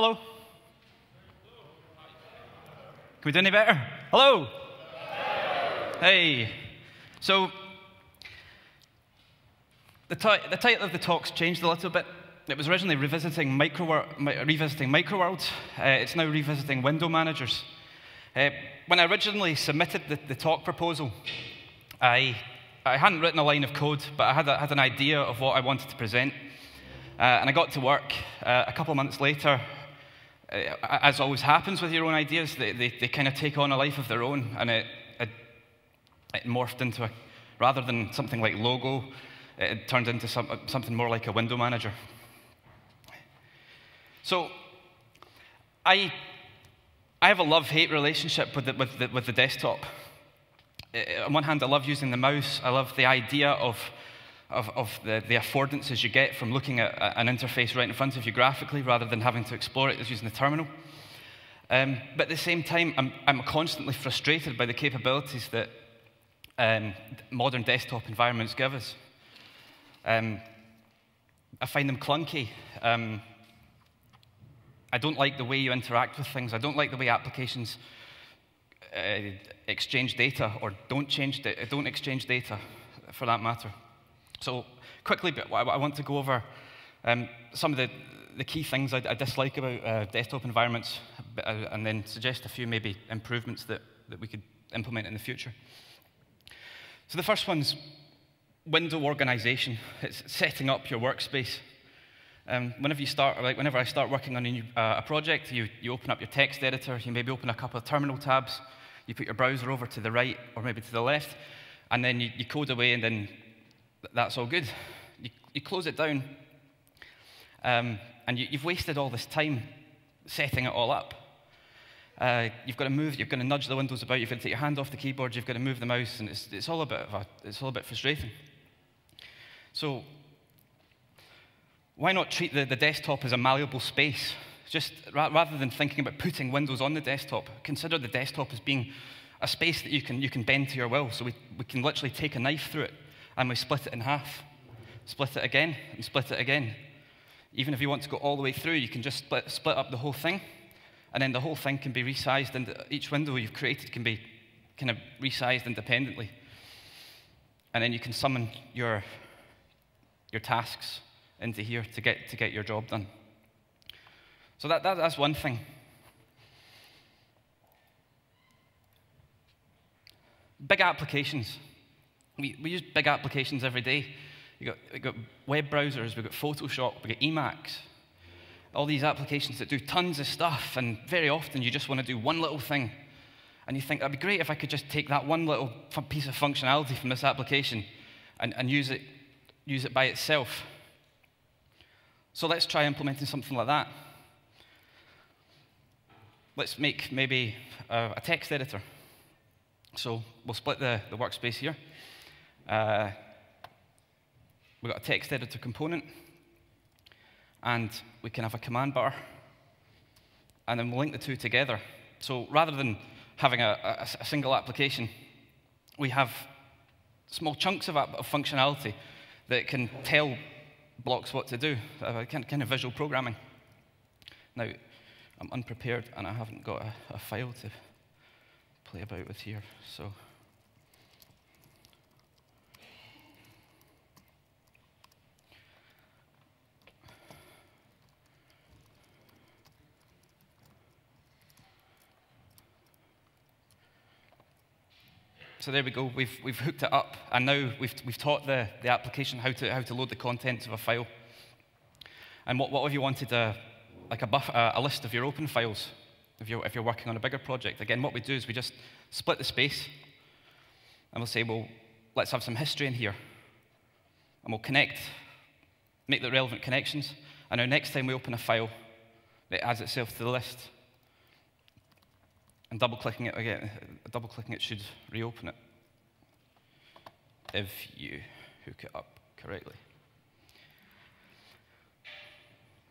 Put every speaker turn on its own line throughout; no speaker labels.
Hello? Can we do any better? Hello? Hey. So, the title of the talk's changed a little bit. It was originally revisiting Microworlds. It's now revisiting window managers. When I originally submitted the talk proposal, I hadn't written a line of code, but I had an idea of what I wanted to present. And I got to work. A couple of months later, as always happens with your own ideas, they kind of take on a life of their own, and it morphed into rather than something like logo, it turned into something more like a window manager. So I have a love-hate relationship with the desktop. On one hand, I love using the mouse. I love the idea of the affordances you get from looking at an interface right in front of you graphically rather than having to explore it as using the terminal. But at the same time, I'm constantly frustrated by the capabilities that modern desktop environments give us. I find them clunky. I don't like the way you interact with things. I don't like the way applications exchange data or don't exchange data, for that matter. So quickly, I want to go over some of the key things I dislike about desktop environments, and then suggest a few maybe improvements that we could implement in the future. So the first one's window organization. It's setting up your workspace. Whenever I start working on a project, you open up your text editor, you maybe open a couple of terminal tabs, you put your browser over to the right or maybe to the left, and then you code away, and then that's all good. You close it down, and you've wasted all this time setting it all up. You've got to nudge the windows about, you've got to take your hand off the keyboard, you've got to move the mouse, and it's all a bit frustrating. So why not treat the desktop as a malleable space? Just rather than thinking about putting windows on the desktop, consider the desktop as being a space that you can bend to your will. So we can literally take a knife through it, and we split it in half, split it again, and split it again. Even if you want to go all the way through, you can just split up the whole thing, and then the whole thing can be resized, and each window you've created can be kind of resized independently. And then you can summon your tasks into here to get your job done. So that's one thing. Big applications. We use big applications every day. We've got web browsers, we've got Photoshop, we've got Emacs. All these applications that do tons of stuff, and very often you just want to do one little thing. And you think, that'd be great if I could just take that one little piece of functionality from this application and use it by itself. So let's try implementing something like that. Let's make maybe a text editor. So we'll split the workspace here. We've got a text editor component, and we can have a command bar, and then we'll link the two together. So rather than having a single application, we have small chunks of functionality that can tell blocks what to do, kind of visual programming. Now, I'm unprepared, and I haven't got a file to play about with here, so. So there we go. We've hooked it up, and now we've taught the application how to load the contents of a file. And what if you wanted a list of your open files if you're working on a bigger project? Again, what we do is we just split the space, and we'll say, well, let's have some history in here, and we'll make the relevant connections. And now next time we open a file, it adds itself to the list. And double-clicking it should reopen it if you hook it up correctly.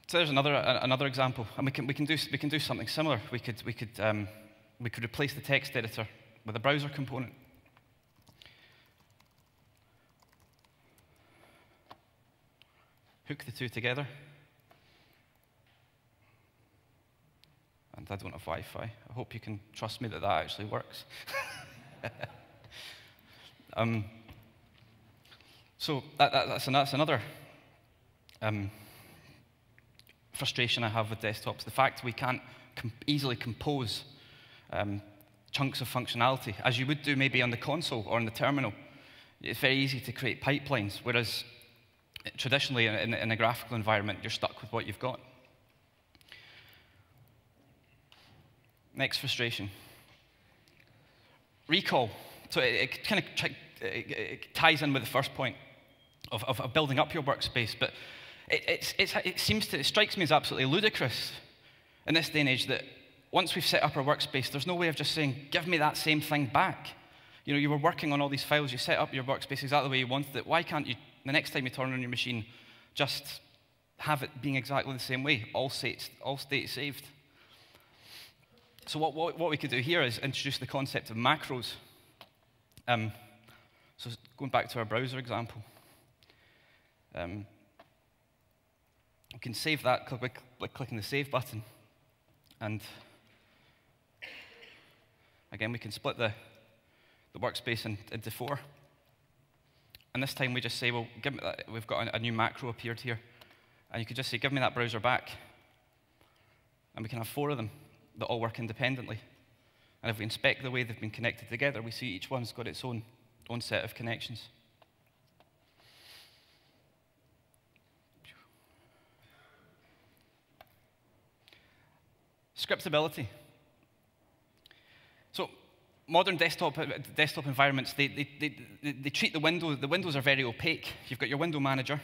So there's another example, and we can do something similar. We could replace the text editor with a browser component. Hook the two together. And I don't have Wi-Fi. I hope you can trust me that that actually works. So that's another frustration I have with desktops, the fact we can't easily compose chunks of functionality, as you would do maybe on the console or on the terminal. It's very easy to create pipelines, whereas traditionally in a graphical environment, you're stuck with what you've got. Next frustration. Recall. So it kind of ties in with the first point of building up your workspace, but it strikes me as absolutely ludicrous in this day and age that once we've set up our workspace, there's no way of just saying, give me that same thing back. You know, you were working on all these files, you set up your workspace exactly the way you wanted it. Why can't you, the next time you turn on your machine, just have it being exactly the same way, all state saved? So what we could do here is introduce the concept of macros. So going back to our browser example, we can save that by clicking the Save button. And again, we can split the workspace into 4. And this time we just say, well, give me that. We've got a new macro appeared here. And you could just say, give me that browser back. And we can have 4 of them that all work independently. And if we inspect the way they've been connected together, we see each one's got its own set of connections. Scriptability. So modern desktop environments, they treat the windows are very opaque. You've got your window manager,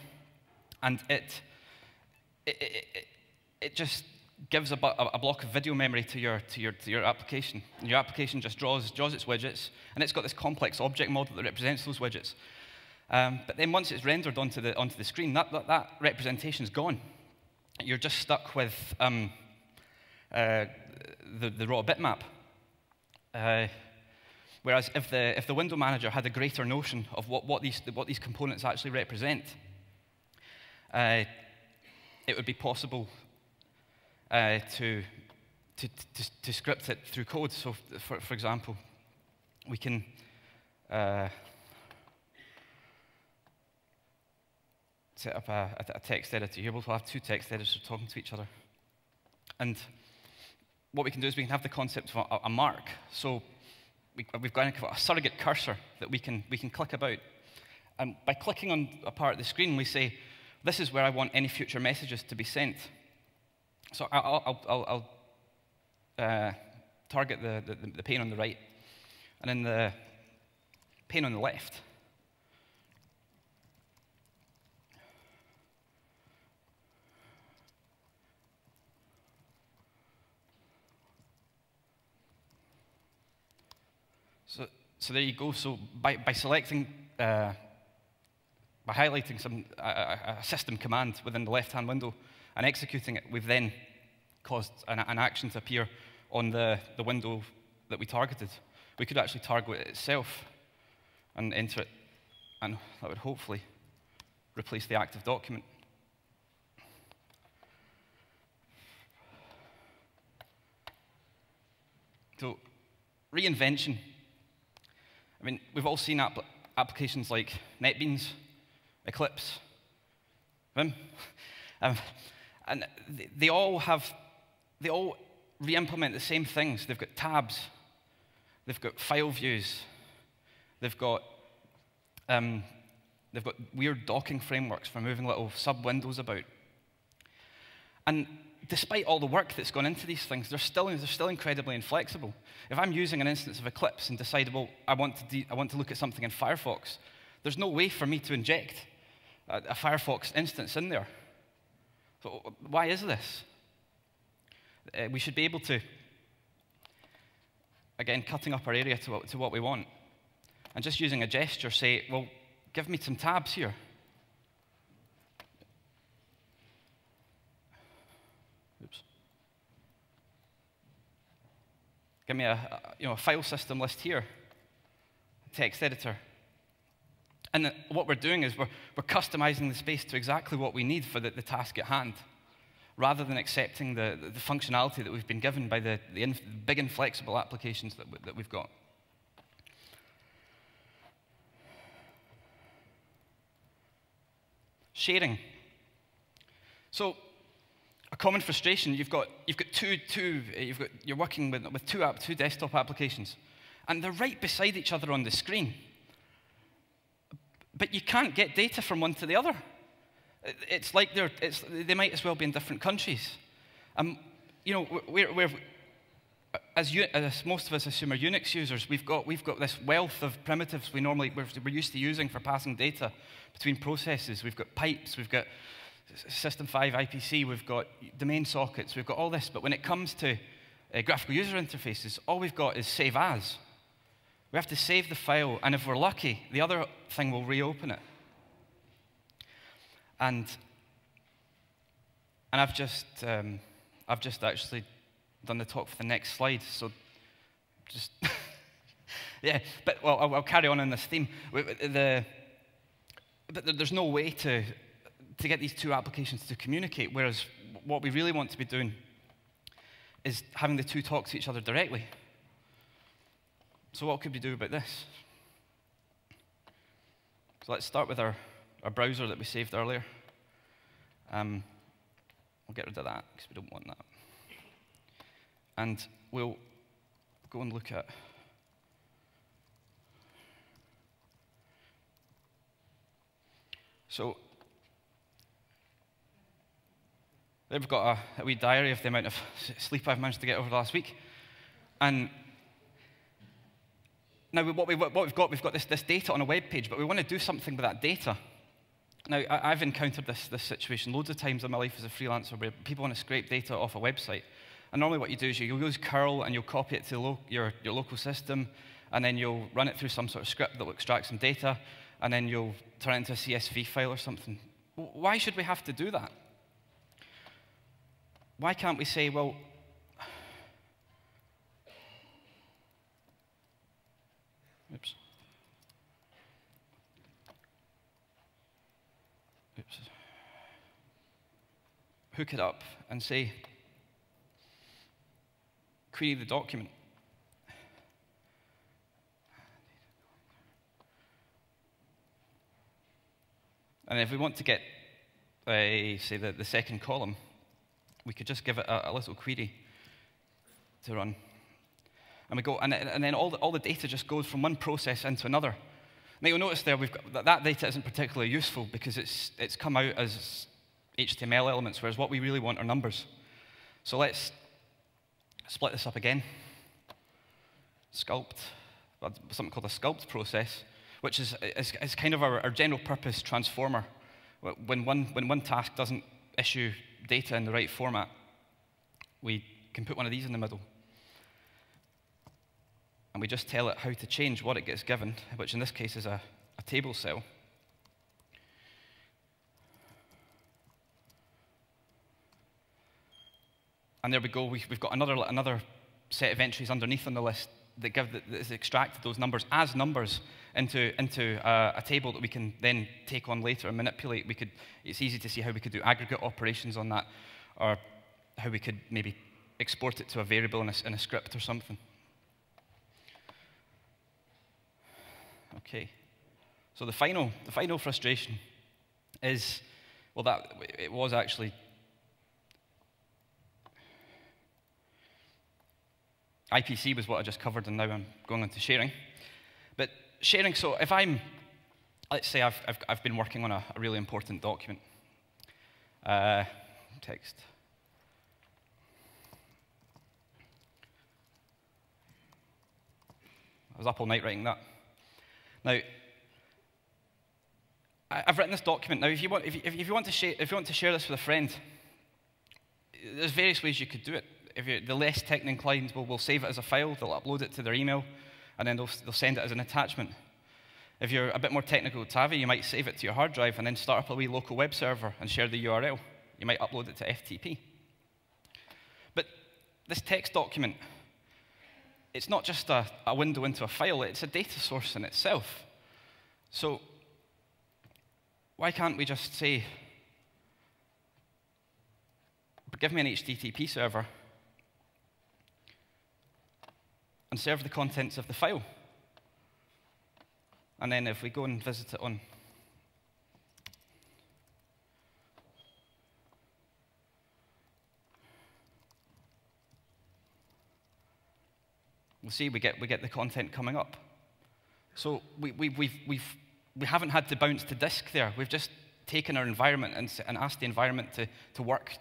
and it just gives a block of video memory to your application. And your application just draws its widgets, and it's got this complex object model that represents those widgets. But then once it's rendered onto the screen, that representation's gone. You're just stuck with the raw bitmap. Whereas if the window manager had a greater notion of what these components actually represent, it would be possible to script it through code. So, for example, we can set up a text editor here. We'll have 2 text editors talking to each other. And what we can do is we can have the concept of a mark. So we've got a surrogate cursor that we can click about. And by clicking on a part of the screen, we say, this is where I want any future messages to be sent. So I'll target the pane on the right, and then the pane on the left. So there you go. So by selecting, by highlighting a system command within the left-hand window and executing it, we've then caused an action to appear on the window that we targeted. We could actually target it itself and enter it, and that would hopefully replace the active document. So, reinvention. I mean, we've all seen applications like NetBeans, Eclipse, Vim, and they all re-implement the same things. They've got tabs, they've got file views, they've got weird docking frameworks for moving little sub-windows about. And despite all the work that's gone into these things, they're still incredibly inflexible. If I'm using an instance of Eclipse and decide, well, I want to look at something in Firefox, there's no way for me to inject a Firefox instance in there. So why is this? We should be able to, again, cutting up our area to what we want, and just using a gesture say, well, give me some tabs here. Oops. Give me a file system list here, a text editor. And what we're doing is we're customizing the space to exactly what we need for the task at hand. rather than accepting the functionality that we've been given by the big inflexible applications that we've got. Sharing. So, a common frustration, you're working with two desktop applications, and they're right beside each other on the screen. But you can't get data from one to the other. It's like they might as well be in different countries. You know, as most of us assume are Unix users, we've got this wealth of primitives we're used to using for passing data between processes. We've got pipes, we've got System 5 IPC, we've got domain sockets, we've got all this. But when it comes to graphical user interfaces, all we've got is save as. We have to save the file, and if we're lucky, the other thing will reopen it. And I've just actually done the talk for the next slide, so just yeah. But well, I'll carry on in this theme. But there's no way to get these two applications to communicate. Whereas what we really want to be doing is having the two talk to each other directly. So what could we do about this? So let's start with our browser that we saved earlier. We'll get rid of that because we don't want that. And we'll go and look at so there we've got a wee diary of the amount of sleep I've managed to get over the last week. And now what we've got this data on a web page, but we want to do something with that data. Now, I've encountered this situation loads of times in my life as a freelancer where people want to scrape data off a website. And normally what you do is you'll use curl and you'll copy it to your local system, and then you'll run it through some sort of script that will extract some data, and then you'll turn it into a CSV file or something. Why should we have to do that? Why can't we say, well, oops. Hook it up and say, query the document. And if we want to get, say, the second column, we could just give it a little query to run. And we go, and then all the data just goes from one process into another. Now you'll notice there that data isn't particularly useful because it's come out as HTML elements, whereas what we really want are numbers. So let's split this up again. Sculpt, something called a sculpt process, which is kind of our general purpose transformer. When one task doesn't issue data in the right format, we can put one of these in the middle. And we just tell it how to change what it gets given, which in this case is a table cell. And there we go. We've got another set of entries underneath on the list that has extracted those numbers as numbers into a table that we can then take on later and manipulate. It's easy to see how we could do aggregate operations on that, or how we could maybe export it to a variable in a script or something. Okay. So the final frustration is, well, that it was actually IPC was what I just covered, and now I'm going into sharing. But sharing, so if let's say I've been working on a really important document. Text. I was up all night writing that. Now, I've written this document. Now, if you want to share this with a friend, there's various ways you could do it. If you're the less tech inclined, will save it as a file. They'll upload it to their email, and then they'll send it as an attachment. If you're a bit more technical savvy, you might save it to your hard drive and then start up a wee local web server and share the URL. You might upload it to FTP. But this text document, it's not just a window into a file, it's a data source in itself. So why can't we just say, give me an HTTP server and serve the contents of the file. And then if we go and visit it on we'll see we get the content coming up. So we haven't had to bounce to disk there. We've just taken our environment and asked the environment to work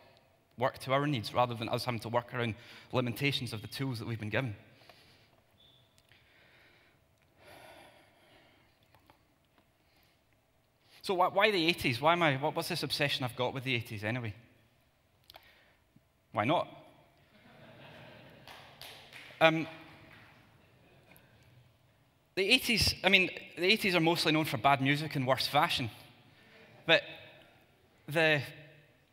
to our needs rather than us having to work around limitations of the tools that we've been given. So why the 80s? What's this obsession I've got with the 80s anyway? Why not? The 80s, I mean, the 80s are mostly known for bad music and worse fashion. But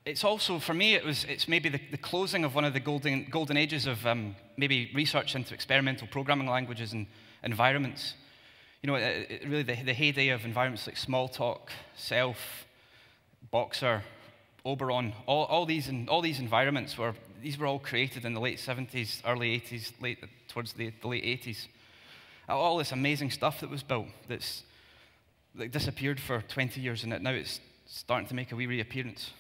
it's also, for me, it's maybe the closing of one of the golden ages of maybe research into experimental programming languages and environments. You know, really the heyday of environments like Smalltalk, Self, Boxer, Oberon, all these environments were all created in the late 70s, early 80s, towards the late 80s. All this amazing stuff that was built that disappeared for 20 years, and now it's starting to make a wee reappearance.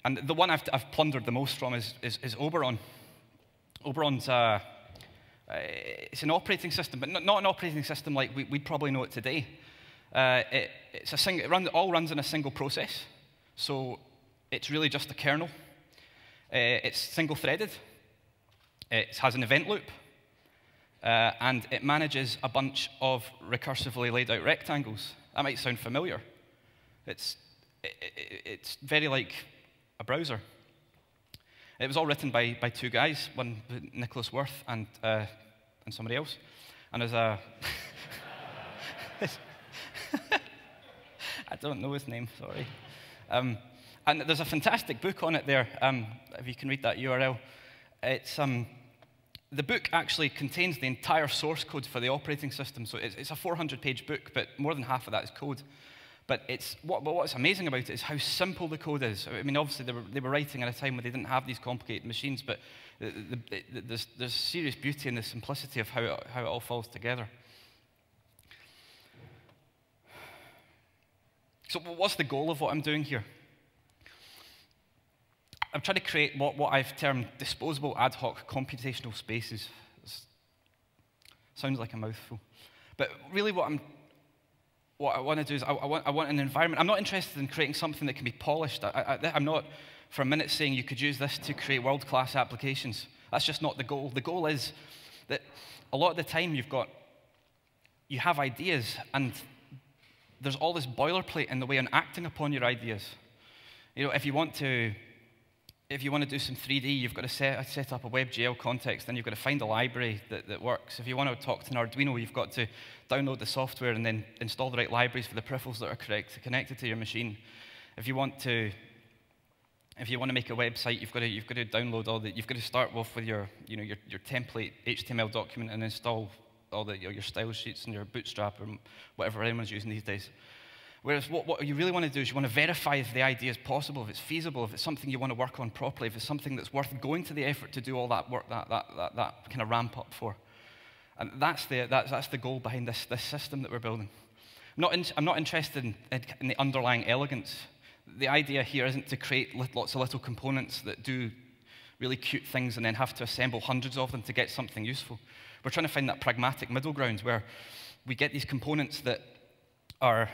And the one I've plundered the most from is Oberon. Oberon's it's an operating system, but not an operating system like we'd probably know it today. It all runs in a single process, so it's really just a kernel. It's single-threaded. It has an event loop. And it manages a bunch of recursively laid out rectangles. That might sound familiar. It's very like a browser. It was all written by two guys, one Nicholas Worth and somebody else. And there's a I don't know his name, sorry. And there's a fantastic book on it there. If you can read that URL, it's the book actually contains the entire source code for the operating system. So it's a 400-page book, but more than half of that is code. But what's amazing about it is how simple the code is. I mean, obviously, they were writing at a time when they didn't have these complicated machines, but there's serious beauty in the simplicity of how it all falls together. So what's the goal of what I'm doing here? I'm trying to create what I've termed disposable ad hoc computational spaces. Sounds like a mouthful. But really what I want to do is I want an environment. I'm not interested in creating something that can be polished. I'm not for a minute saying you could use this to create world-class applications. That's just not the goal. The goal is that a lot of the time you have ideas, and there's all this boilerplate in the way of acting upon your ideas. You know, if you want to do some 3D, you've got to set up a WebGL context, then you've got to find a library that works. If you want to talk to an Arduino, you've got to download the software and then install the right libraries for the peripherals that are connected to your machine. If you want to make a website, you've got to download you've got to start off with your template HTML document and install all your style sheets and your Bootstrap or whatever anyone's using these days. Whereas what you really want to do is you want to verify if the idea is possible, if it's feasible, if it's something you want to work on properly, if it's something that's worth going to the effort to do all that work, that kind of ramp up for. And that's the goal behind this system that we're building. I'm not interested in the underlying elegance. The idea here isn't to create lots of little components that do really cute things and then have to assemble hundreds of them to get something useful. We're trying to find that pragmatic middle ground where we get these components that are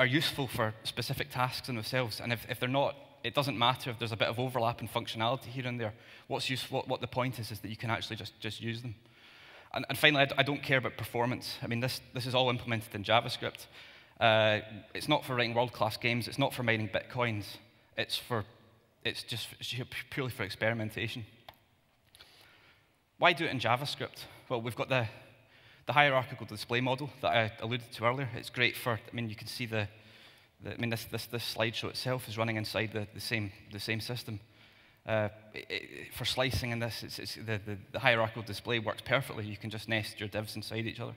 useful for specific tasks in themselves, and if they're not, it doesn't matter if there's a bit of overlap in functionality here and there. What's useful, what the point is that you can actually just use them. And finally, I don't care about performance. I mean, this is all implemented in JavaScript. It's not for writing world-class games. It's not for mining bitcoins. It's just purely for experimentation. Why do it in JavaScript? Well, we've got the hierarchical display model that I alluded to earlier. It's great for, I mean, you can see this slideshow itself is running inside the same system. For slicing in this, the hierarchical display works perfectly. You can just nest your divs inside each other.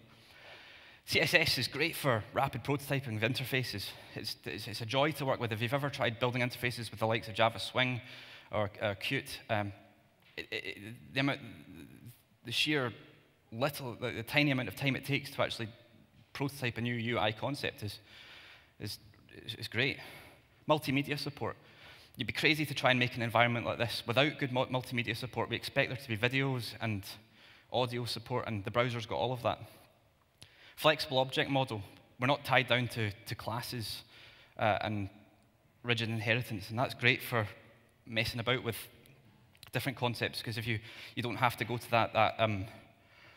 CSS is great for rapid prototyping of interfaces. It's a joy to work with. If you've ever tried building interfaces with the likes of Java Swing or Qt, the tiny amount of time it takes to actually prototype a new UI concept is great. Multimedia support. You'd be crazy to try and make an environment like this without good multimedia support. We expect there to be videos and audio support, and the browser's got all of that. Flexible object model. We're not tied down to classes and rigid inheritance, and that's great for messing about with different concepts, because if you don't have to go to that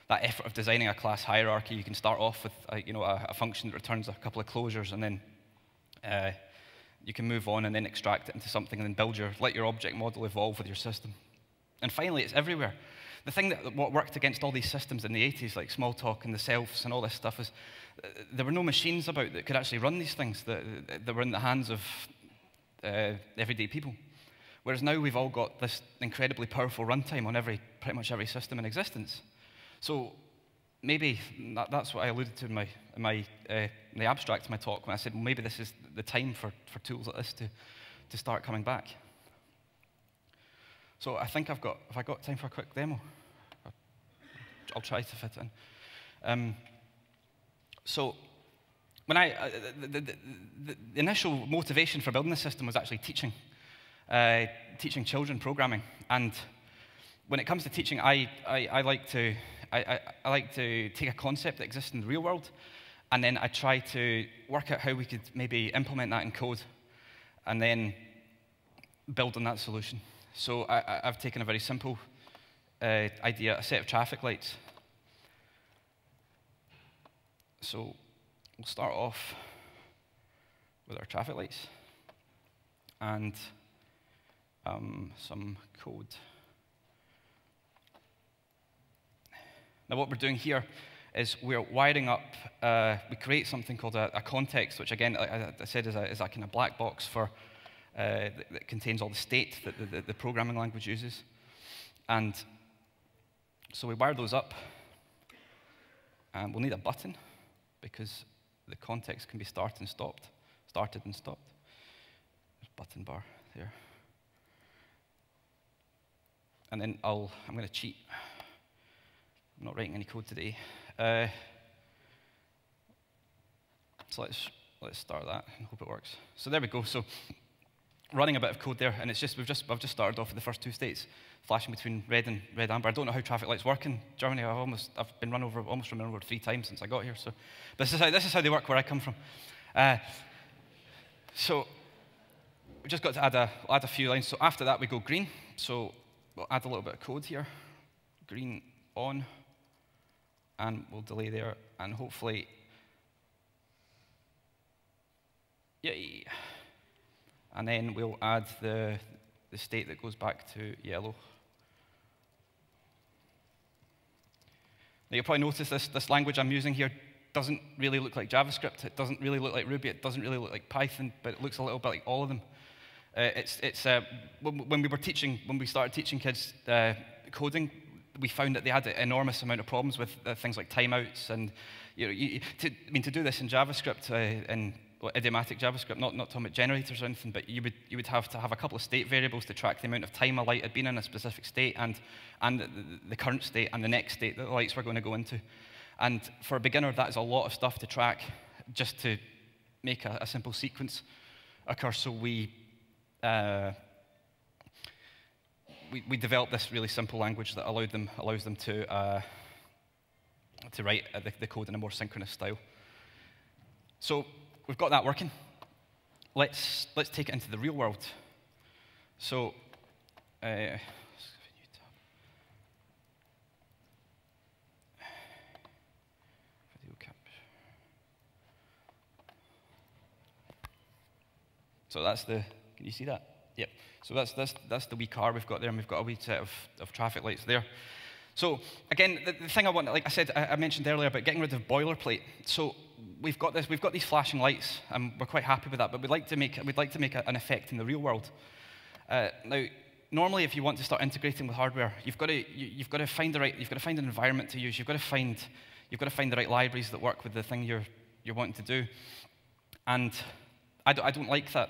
effort of designing a class hierarchy, you can start off with a function that returns a couple of closures, and then you can move on and then extract it into something, and then let your object model evolve with your system. And finally, it's everywhere. The thing what worked against all these systems in the 80s, like Smalltalk and the selfs and all this stuff, is there were no machines about that could actually run these things that were in the hands of everyday people. Whereas now we've all got this incredibly powerful runtime on pretty much every system in existence. So maybe that's what I alluded to in the abstract of my talk, when I said, well, maybe this is the time for tools like this to start coming back. So I think have I got time for a quick demo? I'll try to fit in. So when the initial motivation for building the system was actually teaching children programming. And when it comes to teaching, I like to take a concept that exists in the real world, and then I try to work out how we could maybe implement that in code, and then build on that solution. So I've taken a very simple idea, a set of traffic lights. So we'll start off with our traffic lights and some code. Now what we're doing here is we're wiring up, we create something called a context, which again, like I said, is a kind of black box that contains all the state that the programming language uses. And so we wire those up, and we'll need a button, because the context can be started and stopped. There's button bar there. And then I'm going to cheat. I'm not writing any code today. So let's start that and hope it works. So there we go. So running a bit of code there, and it's just I've just started off with the first two states, flashing between red and red amber. I don't know how traffic lights work in Germany. I've been almost run over 3 times since I got here. So this is how they work where I come from. So we just got to add a few lines. So after that we go green. So we'll add a little bit of code here. Green on, and we'll delay there, and hopefully, yay. And then we'll add the state that goes back to yellow. Now you'll probably notice this language I'm using here doesn't really look like JavaScript. It doesn't really look like Ruby. It doesn't really look like Python, but it looks a little bit like all of them. When we started teaching kids coding, we found that they had an enormous amount of problems with things like timeouts, and to do this in JavaScript, in idiomatic JavaScript, not talking about generators or anything, but you would have to have a couple of state variables to track the amount of time a light had been in a specific state, and the current state and the next state that the lights were going to go into. And for a beginner, that is a lot of stuff to track just to make a simple sequence occur. So we developed this really simple language that allows them to write the code in a more synchronous style. So we've got that working. Let's take it into the real world. So let's give a new tab. Video capture. So that's the. Can you see that? Yep. So that's the wee car we've got there, and we've got a wee set of traffic lights there. So again, the thing I want, like I said, I mentioned earlier about getting rid of boilerplate. So we've got these flashing lights, and we're quite happy with that. But we'd like to make an effect in the real world. Now, normally, if you want to start integrating with hardware, you've got to find an environment to use. You've got to find you've got to find the right libraries that work with the thing you're wanting to do. And I don't like that.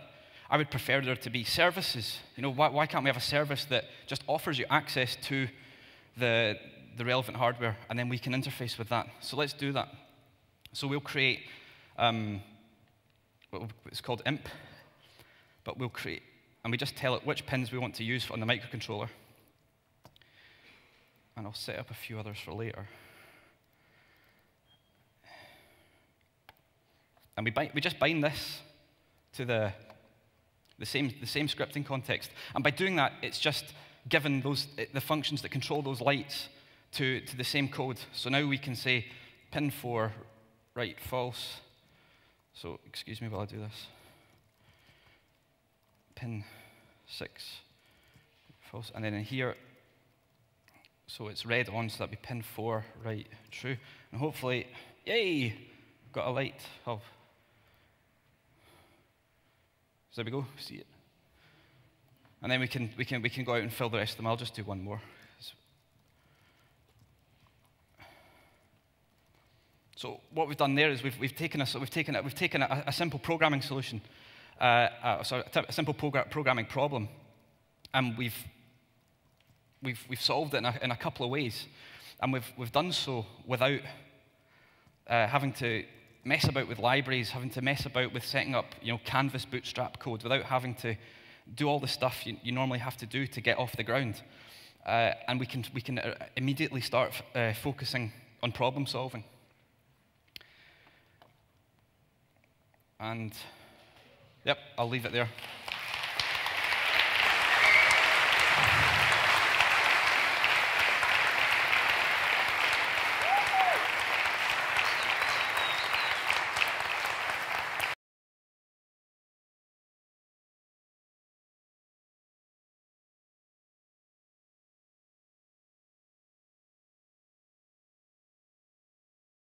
I would prefer there to be services. You know, why can't we have a service that just offers you access to the relevant hardware, and then we can interface with that? So let's do that. So we'll create, it's called imp, but we'll create, and we just tell it which pins we want to use on the microcontroller. And I'll set up a few others for later. And we just bind this to the same scripting context. And by doing that, it's just given the functions that control those lights to the same code. So now we can say pin 4, right, false. So excuse me while I do this. Pin 6, false. And then in here, so it's red on, so that'd be pin 4, right, true. And hopefully, yay, got a light of. So there we go, see it. And then we can go out and fill the rest of them. I'll just do one more. So what we've done there is we've taken a simple programming solution, a simple programming problem, and we've solved it in a couple of ways, and we've done so without having to mess about with libraries, having to mess about with setting up, you know, Canvas bootstrap code, without having to do all the stuff you normally have to do to get off the ground, and we can immediately start focusing on problem solving. And yep, I'll leave it there.